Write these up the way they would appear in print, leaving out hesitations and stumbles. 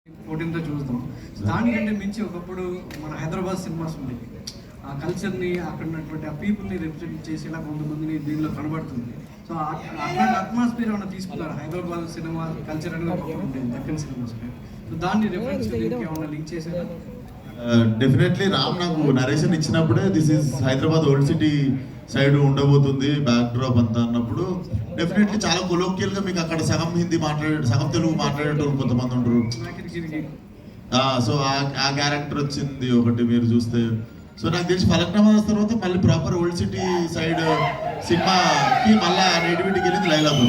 14తో చూద్దాం. దానికంటే మించి ఒకప్పుడు మన హైదరాబాద్ సినిమాస్ ఉండేవి. ఆ కల్చర్ని అక్కడ ఉన్నటువంటి ఆ పీపుల్ని రిప్రజెంట్ చేసేలా కొంతమందిని దీనిలో కనబడుతుంది. సో అట్లాంటి అట్మాస్ఫియర్ ఏమైనా తీసుకున్నారు హైదరాబాద్ సినిమా కల్చర్ అనేది ఒకప్పుడు ఉండేది దక్కన్ సినిమాస్. సో దాన్ని రిఫరెన్స్ ఏమైనా లింక్ చేసారా? డెఫినెట్లీ రామ్ నాకు నరేషన్ ఇచ్చినప్పుడే this is Hyderabad old city side ఉండబోతుంది బ్యాక్ డ్రాప్ అంతా అన్నప్పుడు డెఫినెట్లీ చాలా కొలోక్యల్గా మీకు అక్కడ సగం హిందీ సగం తెలుగు మాట్లాడేటోళ్ళు కొంతమంది ఉంటారు. సో ఆ క్యారెక్టర్ వచ్చింది ఒకటి మీరు చూస్తే. సో నాకు తెలిసి ఫలక్నామా తర్వాత మళ్ళీ ప్రాపర్ ఓల్డ్ సిటీ సైడ్ సినిమాకి మళ్ళీ నేటివిటీకి వెళ్ళింది లైలాతో.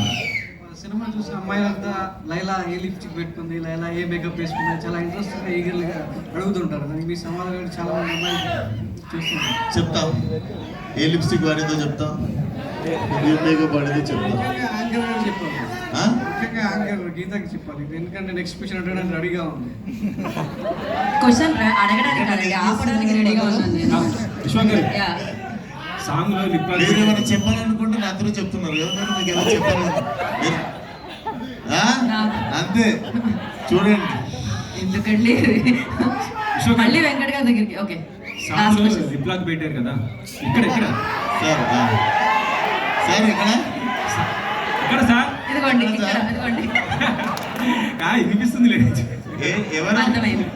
సినిమా చూసిన అమ్మాయిలంతా లైలా ఏ లిప్స్టిక్ పెట్టుకుంది, లైలా ఏ మేకప్ వేసుకుంది, చాలా ఇంట్రెస్టింగ్గా ఈగర్గా అడుగుతుంటారు. దానికి మీ సమాధానం చాలా మంది అమ్మాయిలు చూస్తుంటారు. చెప్తాం ఏ లిప్స్టిక్ వాడిందో చెప్తాం, ఏ మేకప్ వాడిందో చెప్తాం. యాంకర్ గారు చెప్పాలి, ముఖ్యంగా యాంకర్ గీతకి చెప్పాలి, ఎందుకంటే నెక్స్ట్ క్వశ్చన్ అడగడానికి రెడీగా ఉంది. క్వశ్చన్ అడగడానికి కాదండి, ఆపడానికి రెడీగా ఉన్నాను నేను. సాంగ్లో మీరు ఏమైనా చెప్పాలనుకుంటే నా అందరూ చెప్తున్నారు కదా, మీరు మీకు ఎలా చెప్పాలి అంతే. చూడండి ఎందుకండి మళ్ళీ వెంకట్ గారి దగ్గరికి. ఓకే రిప్లాక్ పెట్టారు కదా, ఇక్కడ సార్ సార్ ఇక్కడ సార్ ఇదిగోండి ఇదిగోండి వినిపిస్తుంది ఎవరు అర్థమైంది.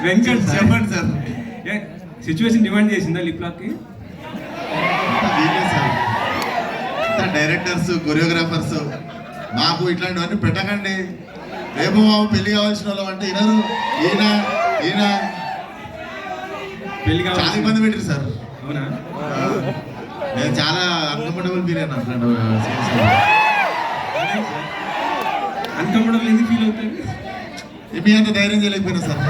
వెంకట్ చెప్పండి సార్. సిచ్యువేషన్ డిమాండ్ చేసిందా లిప్ లాక్ కి? డైరెక్టర్స్ కొరియోగ్రాఫర్స్ మాకు ఇట్లాంటివన్నీ పెట్టకండి. రేపు మాకు పెళ్లి కావాల్సిన వాళ్ళు అంటే వినరు. ఈయన పెళ్లి చాలా ఇబ్బంది పెట్టారు సార్. అవునా? నేను చాలా అన్కంఫర్టబుల్ ఫీల్ అయినా అట్లాంటి అన్కంఫర్టబుల్ ఎందుకు ఫీల్ అవుతుంది? మీ అంత ధైర్యం చేయలేకపోయినా సార్.